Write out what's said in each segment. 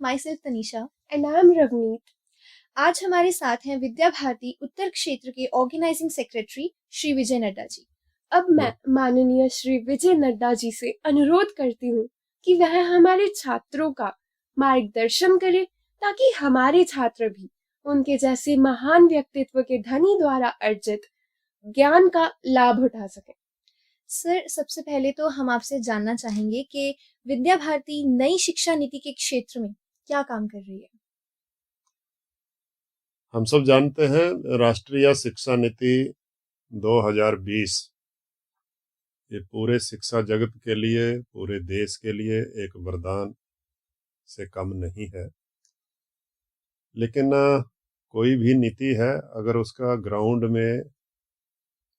My self Tanisha. And I am Ravneet. आज हमारे साथ हैं विद्या भारती उत्तर क्षेत्र के ऑर्गेनाइजिंग सेक्रेटरी श्री विजय नड्डा जी। अब मैं माननीय श्री विजय नड्डा जी से अनुरोध करती हूँ कि वह हमारे छात्रों का मार्गदर्शन करें ताकि हमारे छात्र भी उनके जैसे महान व्यक्तित्व के धनी द्वारा अर्जित ज्ञान का लाभ उठा सकें। सर, सबसे पहले तो हम आपसे जानना चाहेंगे कि विद्या भारती नई शिक्षा नीति के क्षेत्र में क्या काम कर रही है। हम सब जानते हैं राष्ट्रीय शिक्षा नीति 2020 ये पूरे शिक्षा जगत के लिए, पूरे देश के लिए एक वरदान से कम नहीं है। लेकिन कोई भी नीति है, अगर उसका ग्राउंड में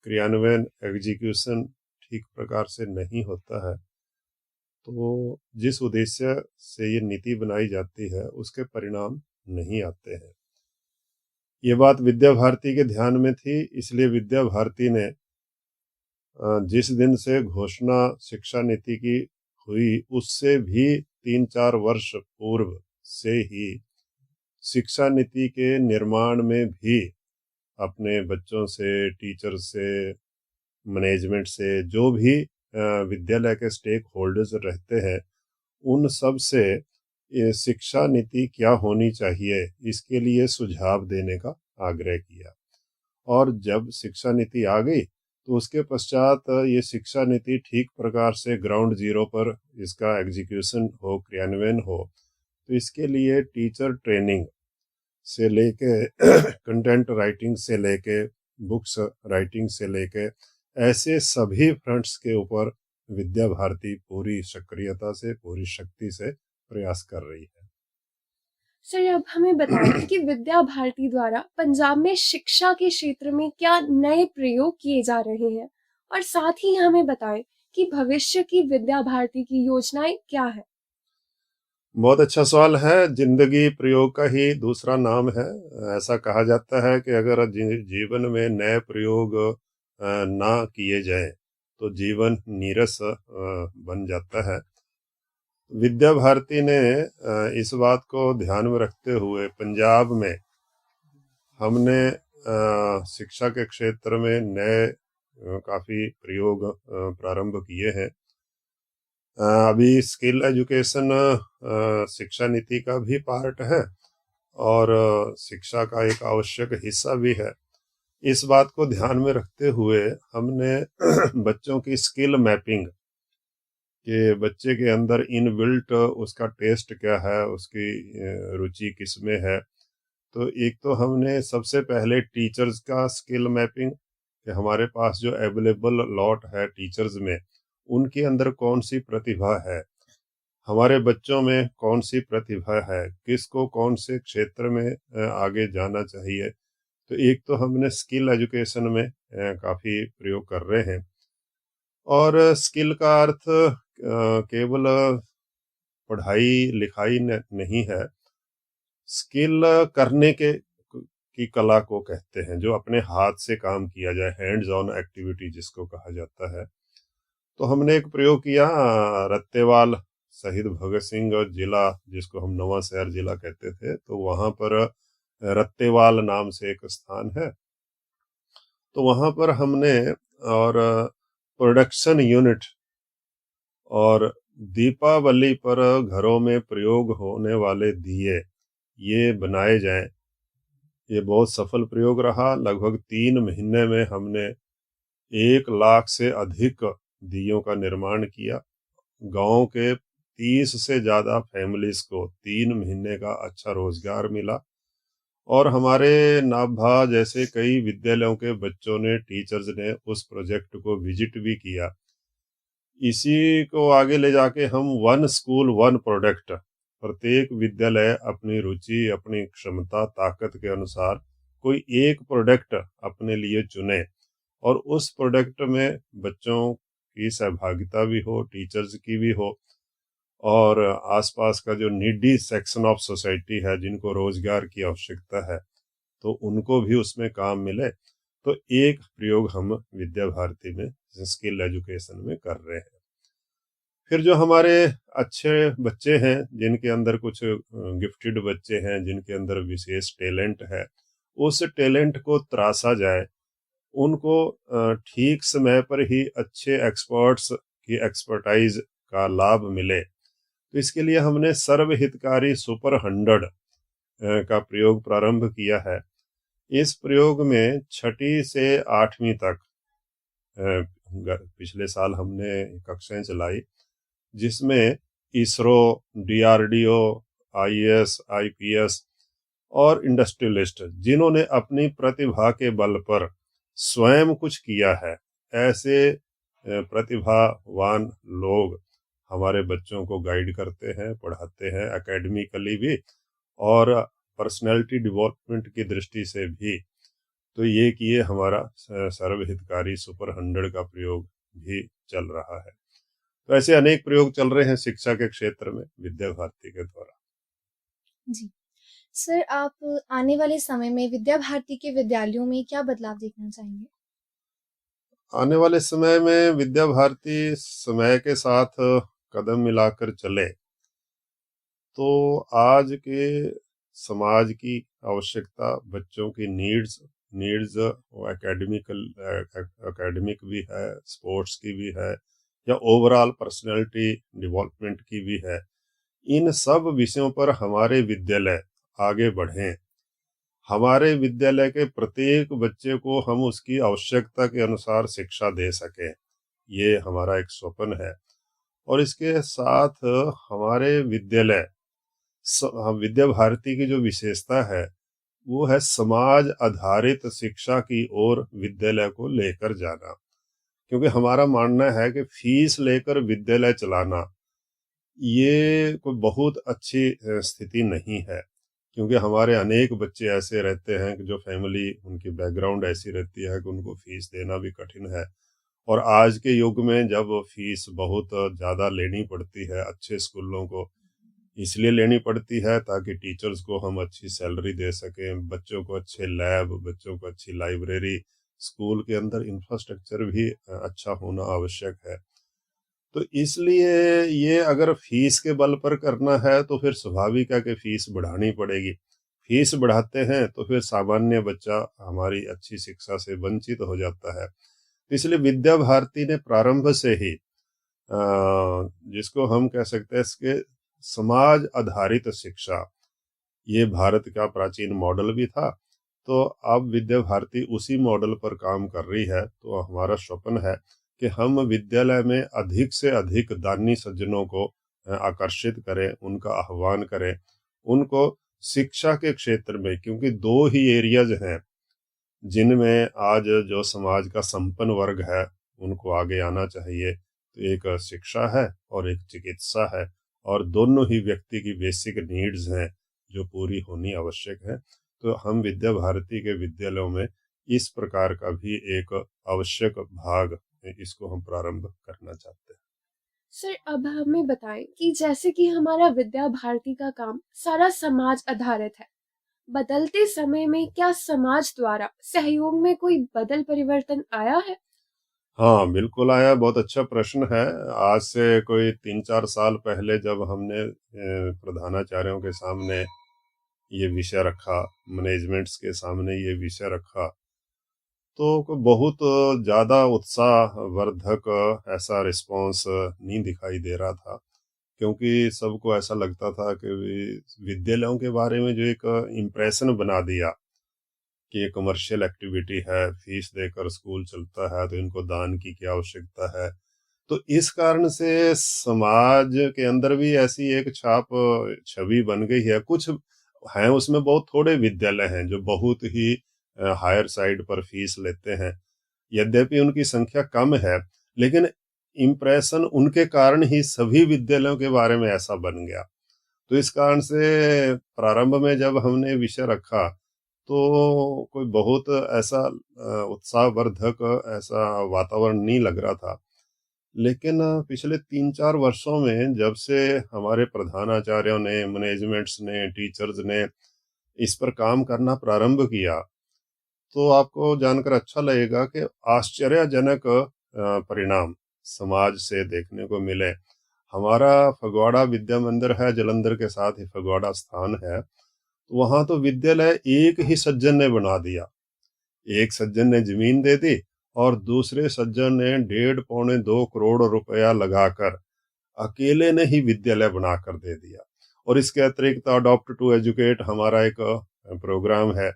क्रियान्वयन, एग्जीक्यूशन ठीक प्रकार से नहीं होता है तो जिस उद्देश्य से ये नीति बनाई जाती है उसके परिणाम नहीं आते हैं। ये बात विद्या भारती के ध्यान में थी, इसलिए विद्या भारती ने जिस दिन से घोषणा शिक्षा नीति की हुई उससे भी 3-4 वर्ष पूर्व से ही शिक्षा नीति के निर्माण में भी अपने बच्चों से, टीचर से, मैनेजमेंट से, जो भी विद्यालय के स्टेक होल्डर्स रहते हैं उन सब से ये शिक्षा नीति क्या होनी चाहिए इसके लिए सुझाव देने का आग्रह किया। और जब शिक्षा नीति आ गई तो उसके पश्चात ये शिक्षा नीति ठीक प्रकार से ग्राउंड जीरो पर इसका एग्जीक्यूशन हो, क्रियान्वयन हो, तो इसके लिए टीचर ट्रेनिंग से लेके कंटेंट राइटिंग से लेके बुक्स राइटिंग से लेके ऐसे सभी फ्रंट्स के ऊपर विद्या भारती पूरी सक्रियता से, पूरी शक्ति से प्रयास कर रही है। सर, अब हमें बताएं कि विद्या भारती द्वारा पंजाब में शिक्षा के क्षेत्र में क्या नए प्रयोग किए जा रहे हैं, और साथ ही हमें बताएं कि भविष्य की विद्या भारती की योजनाएं क्या है। बहुत अच्छा सवाल है। जिंदगी प्रयोग का ही दूसरा नाम है। ऐसा कहा जाता है कि अगर जीवन में नए प्रयोग ना किए जाएं तो जीवन नीरस बन जाता है। विद्या भारती ने इस बात को ध्यान में रखते हुए पंजाब में हमने शिक्षा के क्षेत्र में नए काफी प्रयोग प्रारंभ किए हैं। अभी स्किल एजुकेशन शिक्षा नीति का भी पार्ट है और शिक्षा का एक आवश्यक हिस्सा भी है। इस बात को ध्यान में रखते हुए हमने बच्चों की स्किल मैपिंग कि बच्चे के अंदर इनबिल्ट उसका टेस्ट क्या है, उसकी रुचि किस में है। तो एक तो हमने सबसे पहले टीचर्स का स्किल मैपिंग कि हमारे पास जो अवेलेबल लॉट है टीचर्स में, उनके अंदर कौन सी प्रतिभा है, हमारे बच्चों में कौन सी प्रतिभा है, किसको कौन से क्षेत्र में आगे जाना चाहिए। तो एक तो हमने स्किल एजुकेशन में काफ़ी प्रयोग कर रहे हैं। और स्किल का अर्थ केवल पढ़ाई लिखाई नहीं है, स्किल करने की कला को कहते हैं, जो अपने हाथ से काम किया जाए, हैंड्स ऑन एक्टिविटी जिसको कहा जाता है। तो हमने एक प्रयोग किया रत्तेवाल शहीद भगत सिंह जिला, जिसको हम नवा शहर जिला कहते थे, तो वहां पर रत्तेवाल नाम से एक स्थान है। तो वहां पर हमने और प्रोडक्शन यूनिट और दीपावली पर घरों में प्रयोग होने वाले दिए ये बनाए जाएं। ये बहुत सफल प्रयोग रहा। लगभग 3 महीने में हमने 1 लाख से अधिक दियों का निर्माण किया। गांव के 30 से ज्यादा फैमिलीज को 3 महीने का अच्छा रोजगार मिला। और हमारे नाभा जैसे कई विद्यालयों के बच्चों ने, टीचर्स ने उस प्रोजेक्ट को विजिट भी किया। इसी को आगे ले जाके हम 1 स्कूल 1 प्रोडक्ट, प्रत्येक विद्यालय अपनी रुचि, अपनी क्षमता, ताकत के अनुसार कोई एक प्रोडक्ट अपने लिए चुने और उस प्रोडक्ट में बच्चों की सहभागिता भी हो, टीचर्स की भी हो, और आसपास का जो नीडी सेक्शन ऑफ सोसाइटी है जिनको रोजगार की आवश्यकता है तो उनको भी उसमें काम मिले। तो एक प्रयोग हम विद्या भारती में स्किल एजुकेशन में कर रहे हैं। फिर जो हमारे अच्छे बच्चे हैं, जिनके अंदर कुछ गिफ्टेड बच्चे हैं, जिनके अंदर विशेष टैलेंट है, उस टैलेंट को तराशा जाए, उनको ठीक समय पर ही अच्छे एक्सपर्ट्स की एक्सपर्टाइज का लाभ मिले। तो इसके लिए हमने सर्वहितकारी सुपर 100 का प्रयोग प्रारंभ किया है। इस प्रयोग में 6ठी से 8वीं तक पिछले साल हमने कक्षाएं चलाई, जिसमें इसरो, डीआरडीओ, आईएएस, आईपीएस और इंडस्ट्रियलिस्ट जिन्होंने अपनी प्रतिभा के बल पर स्वयं कुछ किया है, ऐसे प्रतिभावान लोग हमारे बच्चों को गाइड करते हैं, पढ़ाते हैं, एकेडमिकली भी और पर्सनैलिटी डेवलपमेंट की दृष्टि से भी। तो ये किए हमारा सर्वहितकारी सुपर 100 का प्रयोग भी चल रहा है। तो ऐसे अनेक प्रयोग चल रहे हैं शिक्षा के क्षेत्र में विद्या भारती के द्वारा। जी। सर, आप आने वाले समय में विद्या भारती के विद्यालयों में क्या बदलाव देखना चाहेंगे? आने वाले समय में विद्या भारती समय के साथ कदम मिलाकर चले तो आज के समाज की आवश्यकता, बच्चों की नीड्स एकेडमिक भी है, स्पोर्ट्स की भी है, या ओवरऑल पर्सनैलिटी डेवलपमेंट की भी है। इन सब विषयों पर हमारे विद्यालय आगे बढ़ें। हमारे विद्यालय के प्रत्येक बच्चे को हम उसकी आवश्यकता के अनुसार शिक्षा दे सकें, ये हमारा एक स्वप्न है। और इसके साथ हमारे विद्या भारती की जो विशेषता है वो है समाज आधारित शिक्षा की ओर विद्यालय को लेकर जाना। क्योंकि हमारा मानना है कि फीस लेकर विद्यालय चलाना ये कोई बहुत अच्छी स्थिति नहीं है। क्योंकि हमारे अनेक बच्चे ऐसे रहते हैं कि जो फैमिली, उनकी बैकग्राउंड ऐसी रहती है कि उनको फीस देना भी कठिन है। और आज के युग में जब फीस बहुत ज़्यादा लेनी पड़ती है अच्छे स्कूलों को, इसलिए लेनी पड़ती है ताकि टीचर्स को हम अच्छी सैलरी दे सकें, बच्चों को अच्छे लैब, बच्चों को अच्छी लाइब्रेरी, स्कूल के अंदर इंफ्रास्ट्रक्चर भी अच्छा होना आवश्यक है। तो इसलिए ये अगर फीस के बल पर करना है तो फिर स्वाभाविक है कि फीस बढ़ानी पड़ेगी। फीस बढ़ाते हैं तो फिर सामान्य बच्चा हमारी अच्छी शिक्षा से वंचित हो जाता है। इसलिए विद्या भारती ने प्रारंभ से ही जिसको हम कह सकते हैं इसके समाज आधारित शिक्षा, ये भारत का प्राचीन मॉडल भी था। तो अब विद्या भारती उसी मॉडल पर काम कर रही है। तो हमारा स्वप्न है कि हम विद्यालय में अधिक से अधिक दानी सज्जनों को आकर्षित करें, उनका आह्वान करें, उनको शिक्षा के क्षेत्र में, क्योंकि दो ही एरियाज हैं जिनमें आज जो समाज का संपन्न वर्ग है उनको आगे आना चाहिए। तो एक शिक्षा है और एक चिकित्सा है, और दोनों ही व्यक्ति की बेसिक नीड्स हैं जो पूरी होनी आवश्यक है। तो हम विद्या भारती के विद्यालयों में इस प्रकार का भी एक आवश्यक भाग, इसको हम प्रारंभ करना चाहते हैं। सर, अब हमें बताएं कि जैसे कि हमारा विद्या भारती का काम सारा समाज आधारित है, बदलते समय में क्या समाज द्वारा सहयोग में कोई बदल परिवर्तन आया है? हाँ, बिल्कुल आया। बहुत अच्छा प्रश्न है। आज से कोई 3-4 साल पहले जब हमने प्रधानाचार्यों के सामने ये विषय रखा, मैनेजमेंट्स के सामने ये विषय रखा, तो बहुत ज़्यादा उत्साहवर्धक ऐसा रिस्पांस नहीं दिखाई दे रहा था। क्योंकि सबको ऐसा लगता था कि विद्यालयों के बारे में जो एक इम्प्रेशन बना दिया कि ये कमर्शियल एक्टिविटी है, फीस देकर स्कूल चलता है, तो इनको दान की क्या आवश्यकता है। तो इस कारण से समाज के अंदर भी ऐसी एक छवि बन गई है। कुछ हैं उसमें बहुत थोड़े विद्यालय हैं जो बहुत ही हायर साइड पर फीस लेते हैं, यद्यपि उनकी संख्या कम है, लेकिन इम्प्रेशन उनके कारण ही सभी विद्यालयों के बारे में ऐसा बन गया। तो इस कारण से प्रारंभ में जब हमने विषय रखा तो कोई बहुत ऐसा उत्साहवर्धक ऐसा वातावरण नहीं लग रहा था। लेकिन पिछले 3-4 वर्षों में जब से हमारे प्रधानाचार्यों ने, मैनेजमेंट्स ने, टीचर्स ने इस पर काम करना प्रारंभ किया, तो आपको जानकर अच्छा लगेगा कि आश्चर्यजनक परिणाम समाज से देखने को मिले। हमारा फगवाड़ा विद्या मंदिर है, जलंधर के साथ ही फगवाड़ा स्थान है। वहां तो विद्यालय एक ही सज्जन ने बना दिया। एक सज्जन ने जमीन दे दी और दूसरे सज्जन ने 1.5-2 करोड़ रुपया लगाकर अकेले ने ही विद्यालय बनाकर दे दिया। और इसके अतिरिक्त अडॉप्ट टू एजुकेट हमारा एक प्रोग्राम है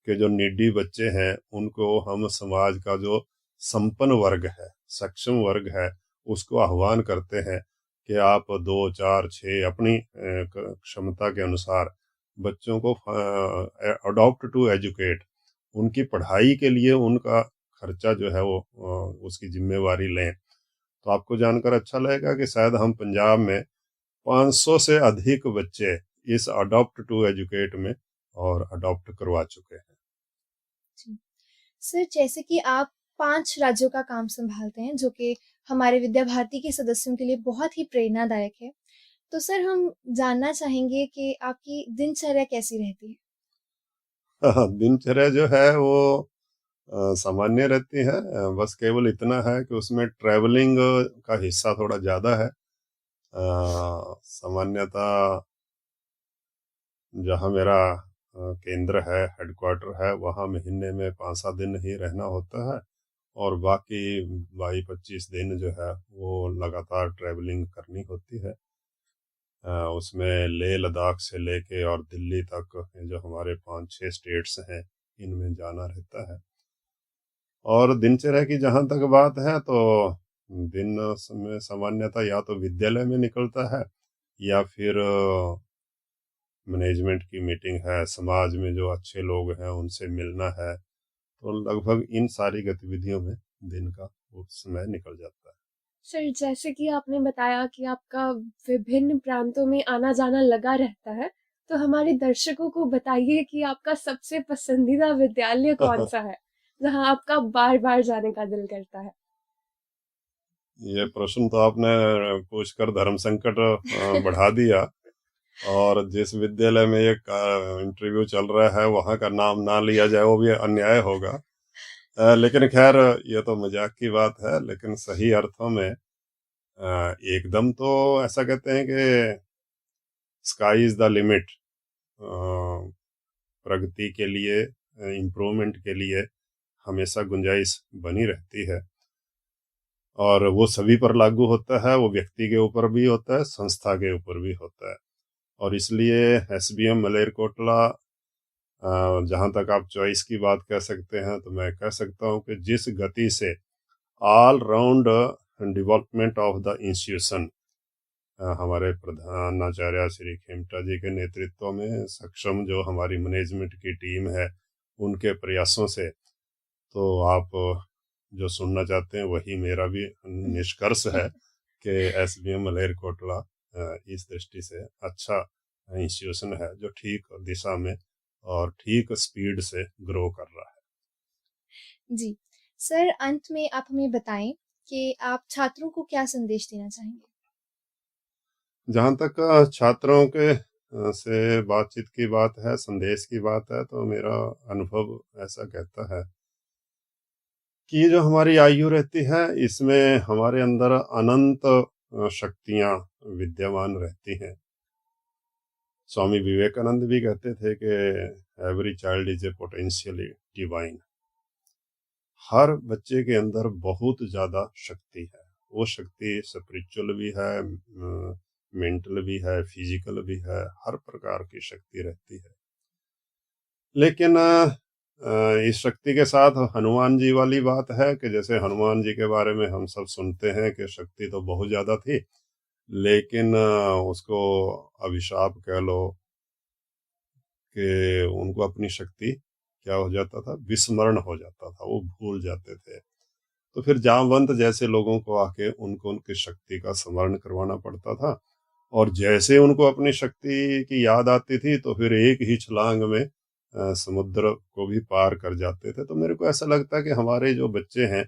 कि जो नीडी बच्चे हैं उनको हम समाज का जो संपन्न वर्ग है, सक्षम वर्ग है, उसको आह्वान करते हैं कि आप 2, 4, 6 अपनी क्षमता के अनुसार बच्चों को अडॉप्ट टू एजुकेट, उनकी पढ़ाई के लिए उनका खर्चा जो है वो उसकी जिम्मेवारी लें। तो आपको जानकर अच्छा लगेगा कि शायद हम पंजाब में 500 से अधिक बच्चे इस अडॉप्ट टू एजुकेट में और अडॉप्ट करवा चुके हैं। जी। सर, जैसे कि आप 5 राज्यों का काम संभालते हैं, जो कि हमारे विद्या भारती के सदस्यों के लिए बहुत ही प्रेरणादायक है। तो सर, हम जानना चाहेंगे कि आपकी दिनचर्या कैसी रहती है? दिनचर्या जो है वो सामान्य रहती है। बस केवल इतना है कि उसमें ट्रैवलिंग का हिस्सा थोड़ा ज़्यादा है। सामान्यतः जहाँ मेरा केंद्र है, हेडक्वार्टर है, वहाँ महीने में 5-7 दिन ही रहना होता है और बाकी 22-25 दिन जो है वो लगातार ट्रैवलिंग करनी होती है। उसमें लेह लद्दाख से लेके और दिल्ली तक जो हमारे 5-6 स्टेट्स हैं, इनमें जाना रहता है। और दिनचर्या की जहाँ तक बात है तो दिन में सामान्यतः या तो विद्यालय में निकलता है या फिर मैनेजमेंट की मीटिंग है, समाज में जो अच्छे लोग हैं उनसे मिलना है। तो लगभग इन सारी गतिविधियों में दिन का वो समय निकल जाता है। सर, जैसे कि आपने बताया कि आपका विभिन्न प्रांतों में आना-जाना लगा रहता है, तो हमारे दर्शकों को बताइए कि आपका सबसे पसंदीदा विद्यालय कौन-सा है, जहाँ आपका बार-बार जाने का दिल करता है? ये प्रश्न तो आपने पूछकर धर्म संकट बढ़ा दिया। और जिस विद्यालय में ये इंटरव्यू चल रहा है वहाँ का नाम ना लिया जाए वो भी अन्याय होगा। लेकिन खैर ये तो मजाक की बात है, लेकिन सही अर्थों में एकदम तो ऐसा कहते हैं कि स्काई इज द लिमिट। प्रगति के लिए, इम्प्रूवमेंट के लिए हमेशा गुंजाइश बनी रहती है और वो सभी पर लागू होता है, वो व्यक्ति के ऊपर भी होता है, संस्था के ऊपर भी होता है। और इसलिए एसबीएम मलेरकोटला, जहाँ तक आप चॉइस की बात कह सकते हैं, तो मैं कह सकता हूँ कि जिस गति से all round development of the institution हमारे प्रधानाचार्य श्री खेमटा जी के नेतृत्व में सक्षम जो हमारी मैनेजमेंट की टीम है, उनके प्रयासों से, तो आप जो सुनना चाहते हैं वही मेरा भी निष्कर्ष है कि एसबीएम मलेरकोटला इस दृष्टि से अच्छा इंस्टीट्यूशन है जो ठीक दिशा में और ठीक स्पीड से ग्रो कर रहा है। जी। सर, अंत में आप हमें बताएं कि आप छात्रों को क्या संदेश देना चाहेंगे? जहाँ तक छात्रों के से बातचीत की बात है, संदेश की बात है, तो मेरा अनुभव ऐसा कहता है कि जो हमारी आयु रहती है इसमें हमारे अंदर अनंत शक्तियाँ विद्यमान रहती हैं। स्वामी विवेकानंद भी कहते थे कि every child is a potentially divine. हर बच्चे के अंदर बहुत ज़्यादा शक्ति है। वो शक्ति स्पिरिचुअल भी है, मेंटल भी है, फिजिकल भी है, हर प्रकार की शक्ति रहती है। लेकिन इस शक्ति के साथ हनुमान जी वाली बात है कि जैसे हनुमान जी के बारे में हम सब सुनते हैं कि शक्ति तो बहुत ज़्यादा थी, लेकिन उसको अभिशाप कह लो कि उनको अपनी शक्ति क्या हो जाता था, विस्मरण हो जाता था, वो भूल जाते थे। तो फिर जामवंत जैसे लोगों को आके उनको उनकी शक्ति का स्मरण करवाना पड़ता था और जैसे उनको अपनी शक्ति की याद आती थी तो फिर एक ही छलांग में समुद्र को भी पार कर जाते थे। तो मेरे को ऐसा लगता है कि हमारे जो बच्चे हैं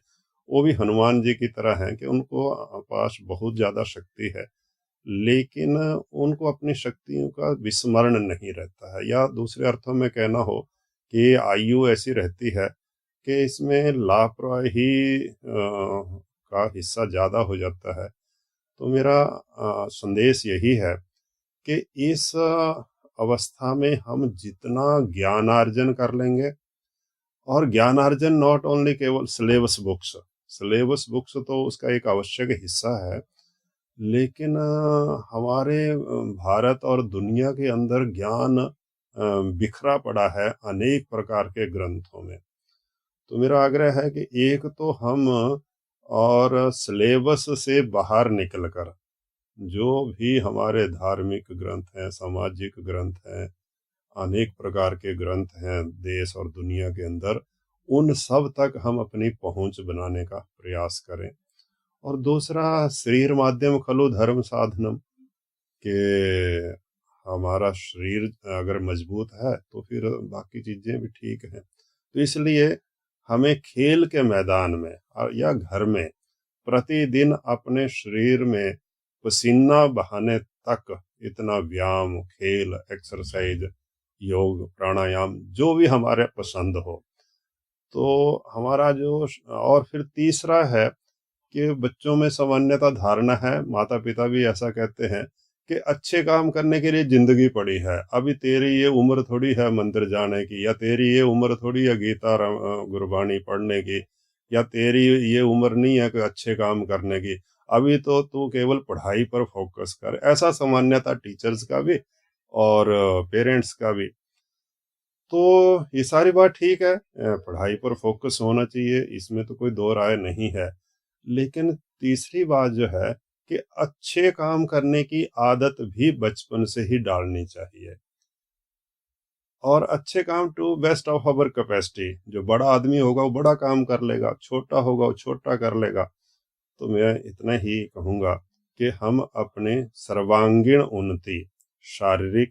वो भी हनुमान जी की तरह हैं कि उनको पास बहुत ज़्यादा शक्ति है, लेकिन उनको अपनी शक्तियों का विस्मरण नहीं रहता है। या दूसरे अर्थों में कहना हो कि आयु ऐसी रहती है कि इसमें लापरवाही का हिस्सा ज़्यादा हो जाता है। तो मेरा संदेश यही है कि इस अवस्था में हम जितना ज्ञानार्जन कर लेंगे, और ज्ञानार्जन नॉट ओनली केवल सिलेबस बुक्स तो उसका एक आवश्यक हिस्सा है, लेकिन हमारे भारत और दुनिया के अंदर ज्ञान बिखरा पड़ा है अनेक प्रकार के ग्रंथों में। तो मेरा आग्रह है कि एक तो हम और सिलेबस से बाहर निकलकर जो भी हमारे धार्मिक ग्रंथ हैं, सामाजिक ग्रंथ हैं, अनेक प्रकार के ग्रंथ हैं देश और दुनिया के अंदर, उन सब तक हम अपनी पहुंच बनाने का प्रयास करें। और दूसरा, शरीर माध्यम खलु धर्म साधनम, कि हमारा शरीर अगर मजबूत है तो फिर बाकी चीजें भी ठीक हैं। तो इसलिए हमें खेल के मैदान में या घर में प्रतिदिन अपने शरीर में पसीना बहाने तक इतना व्यायाम, खेल, एक्सरसाइज, योग, प्राणायाम जो भी हमारे पसंद हो, तो हमारा जो। और फिर तीसरा है कि बच्चों में सामान्यतः धारणा है, माता पिता भी ऐसा कहते हैं कि अच्छे काम करने के लिए जिंदगी पड़ी है, अभी तेरी ये उम्र थोड़ी है मंदिर जाने की, या तेरी ये उम्र थोड़ी है गीता गुरबाणी पढ़ने की, या तेरी ये उम्र नहीं है कि अच्छे काम करने की, अभी तो तू केवल पढ़ाई पर फोकस कर। ऐसा सामान्यतः टीचर्स का भी और पेरेंट्स का भी। तो ये सारी बात ठीक है, पढ़ाई पर फोकस होना चाहिए, इसमें तो कोई दो राय नहीं है। लेकिन तीसरी बात जो है कि अच्छे काम करने की आदत भी बचपन से ही डालनी चाहिए। और अच्छे काम to best of our capacity, जो बड़ा आदमी होगा वो बड़ा काम कर लेगा, छोटा होगा वो छोटा कर लेगा। तो मैं इतना ही कहूँगा कि हम अपने सर्वांगीण उन्नति, शारीरिक,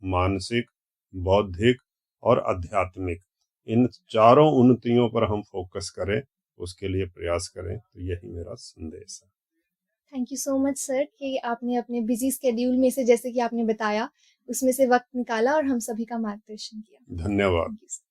मानसिक, बौद्धिक और आध्यात्मिक, इन चारों उन्नतियों पर हम फोकस करें, उसके लिए प्रयास करें। तो यही मेरा संदेश है। Thank you so much sir कि आपने अपने बिजी स्केड्यूल में से, जैसे कि आपने बताया, उसमें से वक्त निकाला और हम सभी का मार्गदर्शन किया। धन्यवाद। Thank you sir.